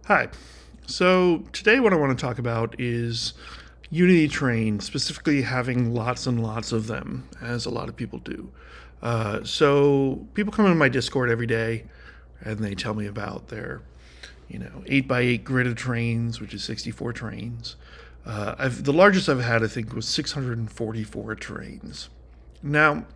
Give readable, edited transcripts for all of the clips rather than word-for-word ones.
Hi. So today what I want to talk about is Unity train, specifically having lots and lots of them, as a lot of people do. So people come into my Discord every day and they tell me about their, 8x8 grid of trains, which is 64 trains. The largest I've had, I think, was 644 trains. Now,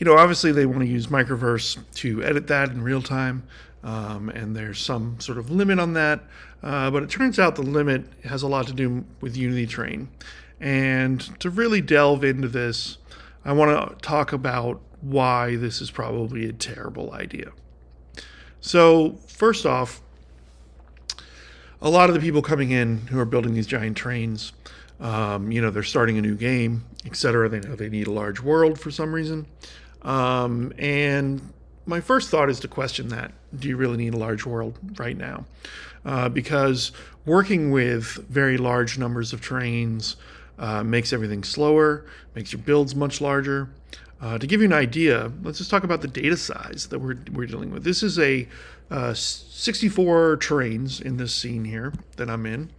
obviously they want to use MicroVerse to edit that in real time, and there's some sort of limit on that. But it turns out the limit has a lot to do with Unity Train. And to really delve into this, I want to talk about why this is probably a terrible idea. So, first off, a lot of the people coming in who are building these giant trains, they're starting a new game, etc. They know they need a large world for some reason. And my first thought is to question that. Do you really need a large world right now? Because working with very large numbers of trains makes everything slower, makes your builds much larger. To give you an idea, let's just talk about the data size that we're dealing with. This is a 64 trains in this scene here that I'm in.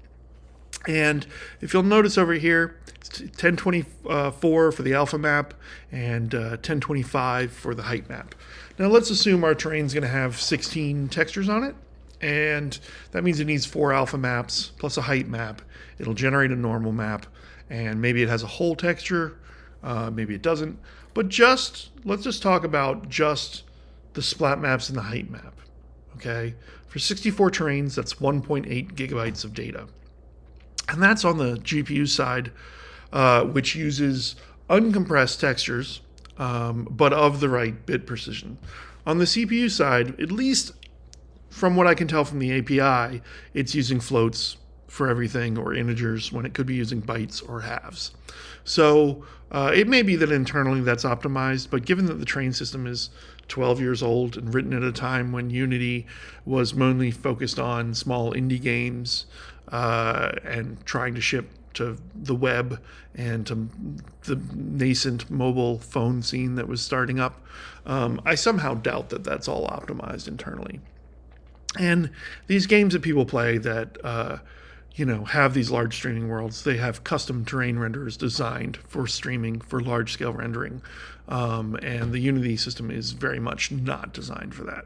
And if you'll notice over here, it's 1024 for the alpha map and 1025 for the height map. Now let's assume our train's going to have 16 textures on it, and that means it needs 4 alpha maps plus a height map. It'll generate a normal map, and maybe it has a whole texture, maybe it doesn't. But let's just talk about just the splat maps and the height map. Okay, for 64 trains, that's 1.8 gigabytes of data. And that's on the GPU side, which uses uncompressed textures, but of the right bit precision. On the CPU side, at least from what I can tell from the API, it's using floats for everything or integers when it could be using bytes or halves. So it may be that internally that's optimized, but given that the train system is 12 years old and written at a time when Unity was mainly focused on small indie games and trying to ship to the web and to the nascent mobile phone scene that was starting up, I somehow doubt that that's all optimized internally. And these games that people play that have these large streaming worlds, they have custom terrain renderers designed for streaming, for large scale rendering. And the Unity system is very much not designed for that.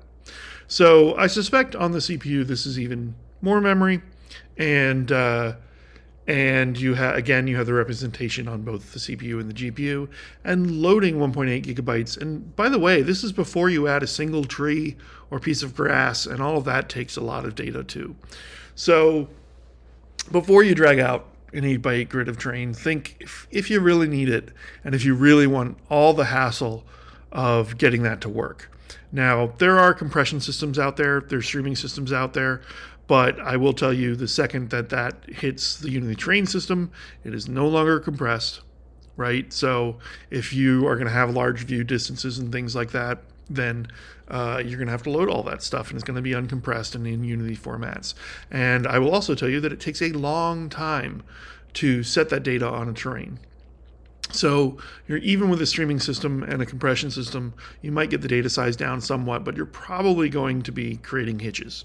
So I suspect on the CPU, this is even more memory. And you have the representation on both the CPU and the GPU, and loading 1.8 gigabytes. And by the way, this is before you add a single tree or piece of grass, and all of that takes a lot of data too. So before you drag out an 8x8 grid of train, think if you really need it and if you really want all the hassle of getting that to work. Now, there are compression systems out there, there's streaming systems out there, but I will tell you the second that hits the Unity train system, it is no longer compressed, right? So if you are going to have large view distances and things like that, then you're going to have to load all that stuff, and it's going to be uncompressed and in Unity formats. And I will also tell you that it takes a long time to set that data on a train. So even with a streaming system and a compression system, you might get the data size down somewhat, but you're probably going to be creating hitches.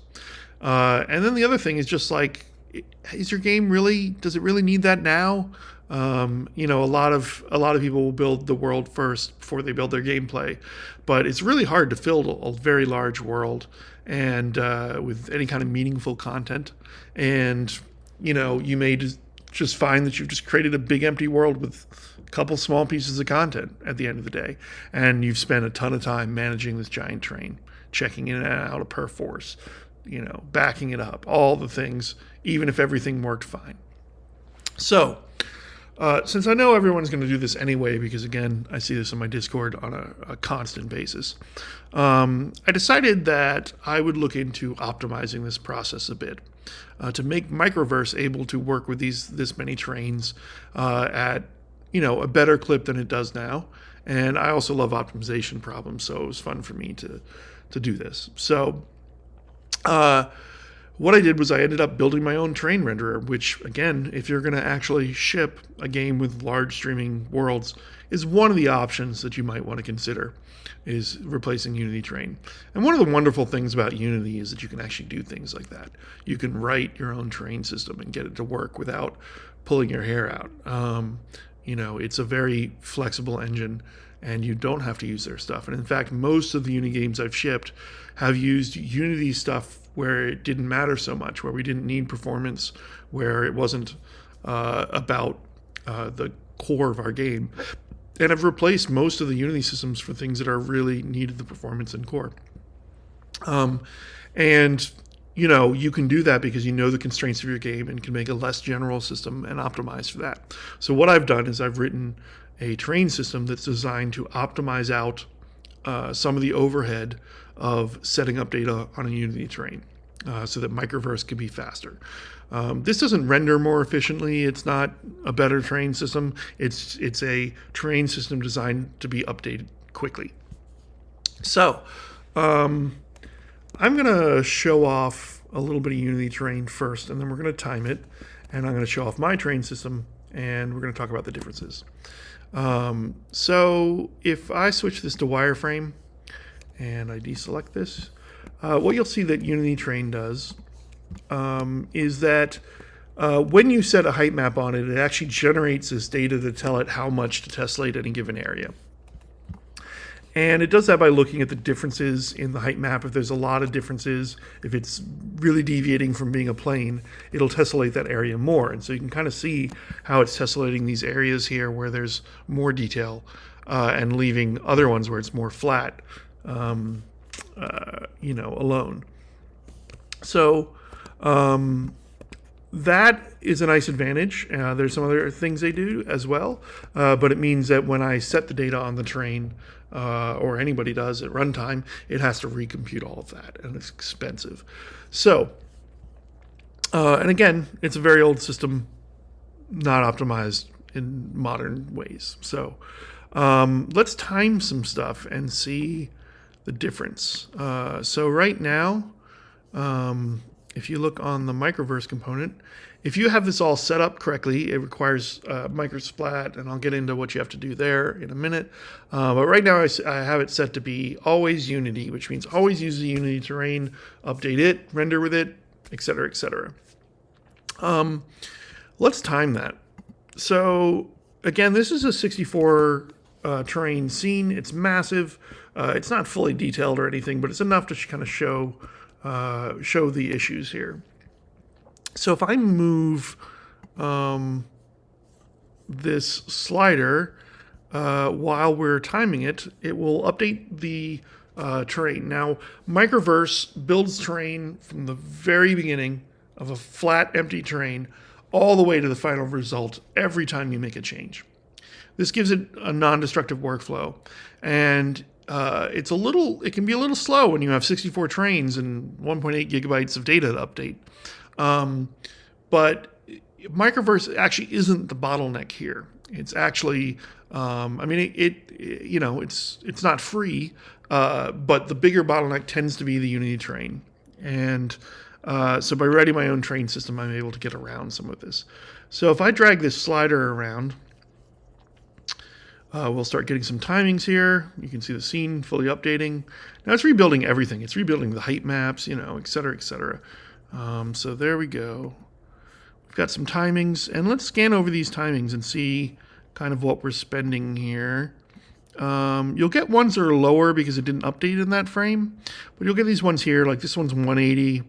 And then the other thing is just like, does your game really need that now? A lot of people will build the world first before they build their gameplay, but it's really hard to fill a very large world and with any kind of meaningful content. And you may just find that you've just created a big empty world with a couple small pieces of content at the end of the day, and you've spent a ton of time managing this giant train, checking in and out of perf force, backing it up, all the things, even if everything worked fine. So since I know everyone's going to do this anyway, because again, I see this in my Discord on a constant basis, I decided that I would look into optimizing this process a bit to make MicroVerse able to work with this many trains at a better clip than it does now. And I also love optimization problems, so it was fun for me to do this. So what I did was I ended up building my own train renderer, which, again, if you're going to actually ship a game with large streaming worlds, is one of the options that you might want to consider, is replacing Unity Train. And one of the wonderful things about Unity is that you can actually do things like that. You can write your own train system and get it to work without pulling your hair out. It's a very flexible engine, and you don't have to use their stuff. And in fact, most of the Unity games I've shipped have used Unity stuff where it didn't matter so much, where we didn't need performance, where it wasn't about the core of our game. And I've replaced most of the Unity systems for things that are really needed the performance and core. You can do that because you know the constraints of your game and can make a less general system and optimize for that. So what I've done is I've written a train system that's designed to optimize out some of the overhead of setting up data on a Unity train so that MicroVerse can be faster. This doesn't render more efficiently. It's not a better train system. It's a train system designed to be updated quickly. So I'm going to show off a little bit of Unity train first, and then we're going to time it, and I'm going to show off my train system, and we're going to talk about the differences. So if I switch this to wireframe and I deselect this, what you'll see that Unity Train does is that when you set a height map on it, it actually generates this data to tell it how much to tessellate any given area. And it does that by looking at the differences in the height map. If there's a lot of differences, if it's really deviating from being a plane, it'll tessellate that area more. And so you can kind of see how it's tessellating these areas here where there's more detail and leaving other ones where it's more flat, alone. So that is a nice advantage. There's some other things they do as well, but it means that when I set the data on the train, or anybody does at runtime, it has to recompute all of that, and it's expensive. So, and again, it's a very old system, not optimized in modern ways. So let's time some stuff and see the difference. So right now, if you look on the MicroVerse component, if you have this all set up correctly, it requires microsplat, and I'll get into what you have to do there in a minute. But right now I have it set to be always Unity, which means always use the Unity terrain, update it, render with it, etc., etc. Let's time that. So again, this is a 64 terrain scene. It's massive. It's not fully detailed or anything, but it's enough to kind of show the issues here. So if I move this slider while we're timing it, it will update the terrain. Now, MicroVerse builds terrain from the very beginning of a flat, empty terrain all the way to the final result every time you make a change. This gives it a non-destructive workflow, and it can be a little slow when you have 64 trains and 1.8 gigabytes of data to update. But MicroVerse actually isn't the bottleneck here. It's actually, it's not free, but the bigger bottleneck tends to be the Unity train. And so by writing my own train system, I'm able to get around some of this. So if I drag this slider around, we'll start getting some timings here. You can see the scene fully updating. Now it's rebuilding everything. It's rebuilding the height maps, et cetera, et cetera. So there we go. We've got some timings, and let's scan over these timings and see kind of what we're spending here. You'll get ones that are lower because it didn't update in that frame, but you'll get these ones here, like this one's 180.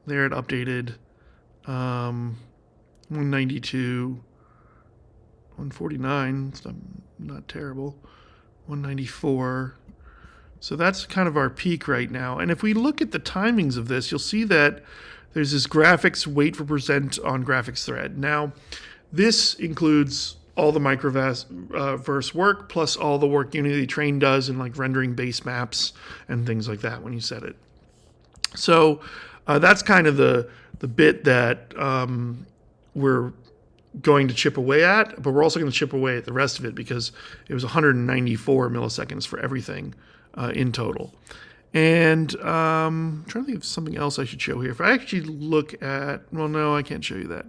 There it updated. 192. 149, it's not terrible. 194. So that's kind of our peak right now. And if we look at the timings of this, you'll see that there's this graphics wait for percent on graphics thread. Now, this includes all the MicroVerse work plus all the work Unity Train does in like rendering base maps and things like that when you set it. So that's kind of the bit that we're going to chip away at, but we're also going to chip away at the rest of it because it was 194 milliseconds for everything in total. And I'm trying to think of something else I should show here. If I actually look at, well, no, I can't show you that.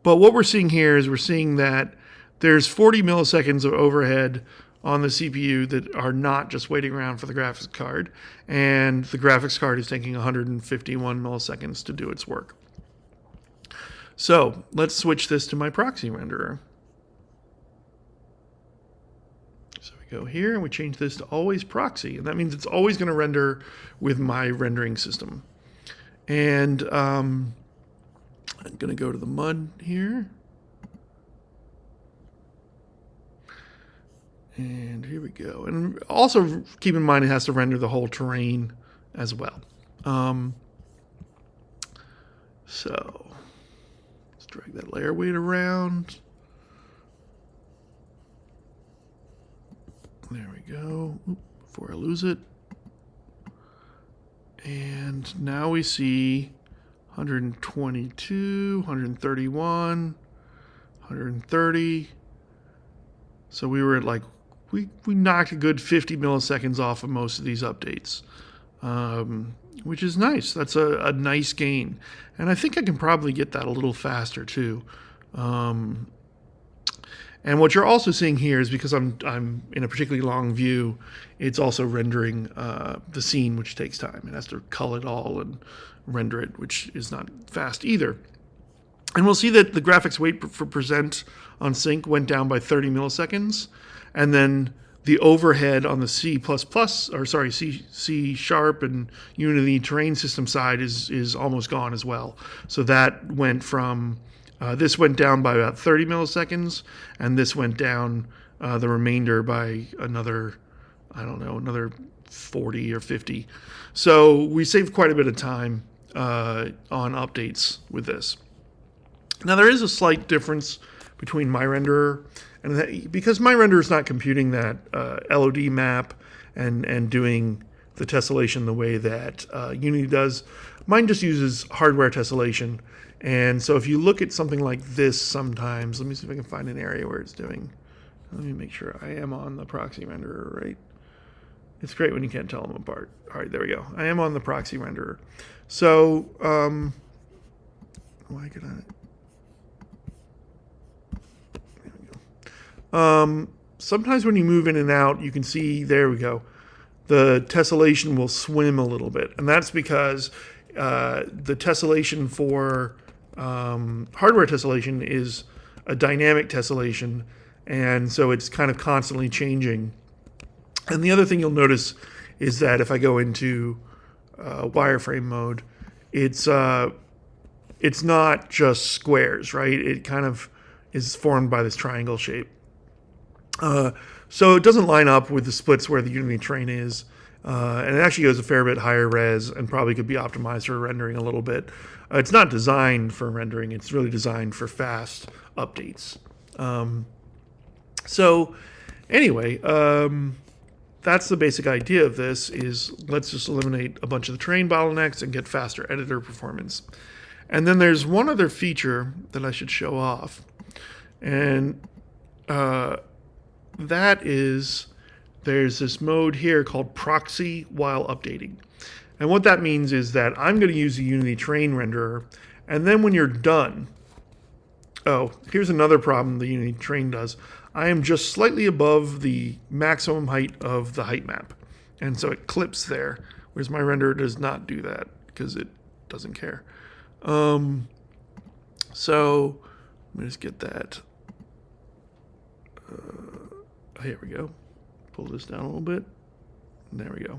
But what we're seeing here is we're seeing that there's 40 milliseconds of overhead on the CPU that are not just waiting around for the graphics card. And the graphics card is taking 151 milliseconds to do its work. So let's switch this to my proxy renderer. So we go here and we change this to always proxy. And that means it's always going to render with my rendering system. And I'm going to go to the MUD here. And here we go. And also keep in mind it has to render the whole terrain as well. So let's drag that layer weight around. There we go. Before I lose it. And now we see 122, 131, 130. So we were at like, we knocked a good 50 milliseconds off of most of these updates, which is nice. That's a nice gain. And I think I can probably get that a little faster too. And what you're also seeing here is because I'm in a particularly long view, it's also rendering the scene, which takes time. It has to cull it all and render it, which is not fast either. And we'll see that the graphics wait for present on sync went down by 30 milliseconds. And then the overhead on the C++, or sorry, C Sharp and Unity terrain system side is almost gone as well. So that went from, this went down by about 30 milliseconds, and this went down the remainder by another, I don't know, another 40 or 50. So we saved quite a bit of time on updates with this. Now there is a slight difference between my renderer and that, because my renderer is not computing that LOD map and doing the tessellation the way that Unity does. Mine just uses hardware tessellation. And so if you look at something like this sometimes, let me see if I can find an area where it's doing. Let me make sure I am on the proxy renderer, right? It's great when you can't tell them apart. All right, there we go. I am on the proxy renderer. So, why could I? Sometimes when you move in and out, you can see, there we go, the tessellation will swim a little bit. And that's because the tessellation for hardware tessellation is a dynamic tessellation. And so it's kind of constantly changing. And the other thing you'll notice is that if I go into wireframe mode, it's not just squares, right? It kind of is formed by this triangle shape. So it doesn't line up with the splits where the Unity terrain is. And it actually goes a fair bit higher res and probably could be optimized for rendering a little bit. It's not designed for rendering. It's really designed for fast updates. So anyway, that's the basic idea of this is let's just eliminate a bunch of the terrain bottlenecks and get faster editor performance. And then there's one other feature that I should show off. And that is, there's this mode here called Proxy while updating. And what that means is that I'm going to use the Unity terrain renderer, and then when you're done, oh, here's another problem the Unity terrain does. I am just slightly above the maximum height of the height map. And so it clips there, whereas my renderer does not do that because it doesn't care. So let me just get that. Here we go. Pull this down a little bit. There we go.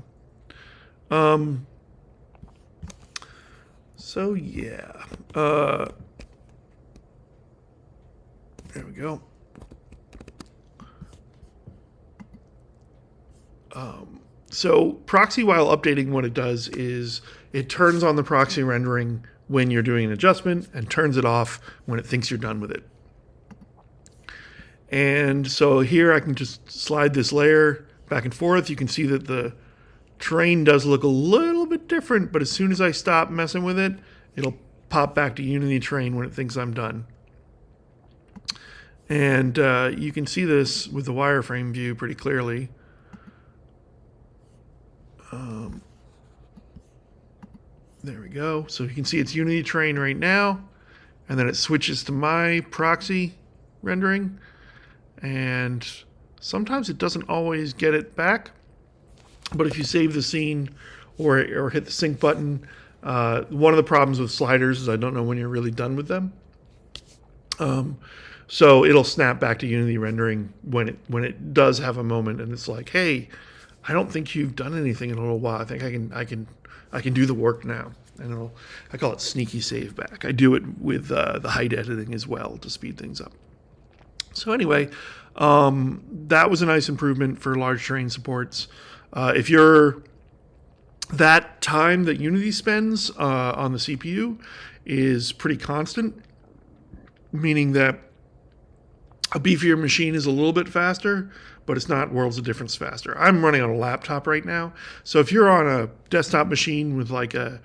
So yeah. There we go. So proxy while updating, what it does is it turns on the proxy rendering when you're doing an adjustment and turns it off when it thinks you're done with it. And so here I can just slide this layer back and forth. You can see that the terrain does look a little bit different, but as soon as I stop messing with it, it'll pop back to Unity terrain when it thinks I'm done. And you can see this with the wireframe view pretty clearly. There we go. So you can see it's Unity terrain right now, and then it switches to my proxy rendering, and sometimes it doesn't always get it back. But if you save the scene or hit the sync button, one of the problems with sliders is I don't know when you're really done with them. So it'll snap back to Unity rendering when it does have a moment, and it's like, hey, I don't think you've done anything in a little while. I think I can do the work now. And I call it sneaky save back. I do it with the height editing as well to speed things up. So anyway, that was a nice improvement for large terrain supports. If you're that time that Unity spends on the CPU is pretty constant, meaning that a beefier machine is a little bit faster, but it's not worlds of difference faster. I'm running on a laptop right now, so if you're on a desktop machine with like a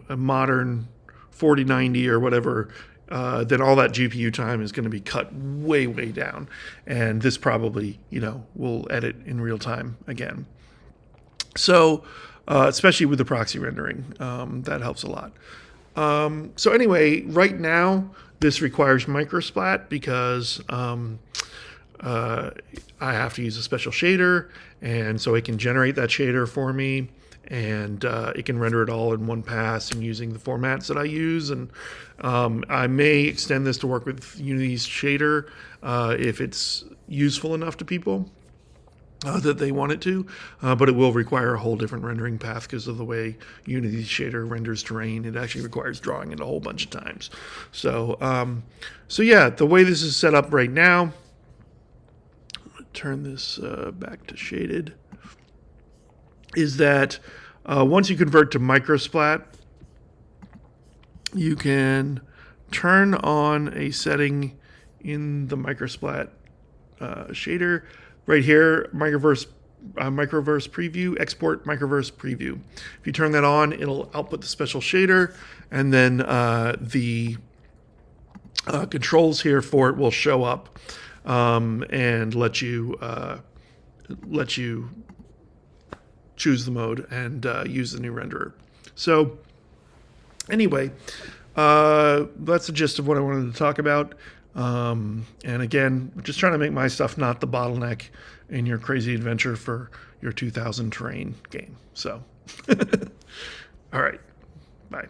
modern 4090 or whatever, then all that GPU time is going to be cut way, way down, and this probably will edit in real time again. So especially with the proxy rendering, that helps a lot. So anyway, right now this requires microsplat because I have to use a special shader, and so it can generate that shader for me, and it can render it all in one pass and using the formats that I use. And I may extend this to work with Unity's shader if it's useful enough to people that they want it to, but it will require a whole different rendering path because of the way Unity's shader renders terrain. It actually requires drawing it a whole bunch of times. So yeah, the way this is set up right now, I'm going to turn this back to shaded, is that once you convert to microsplat, you can turn on a setting in the microsplat shader. Right here, MicroVerse preview, export MicroVerse preview. If you turn that on, it'll output the special shader, and then the controls here for it will show up and let you choose the mode and use the new renderer. So anyway, that's the gist of what I wanted to talk about. And again, just trying to make my stuff not the bottleneck in your crazy adventure for your 2000 terrain game. So, all right, bye.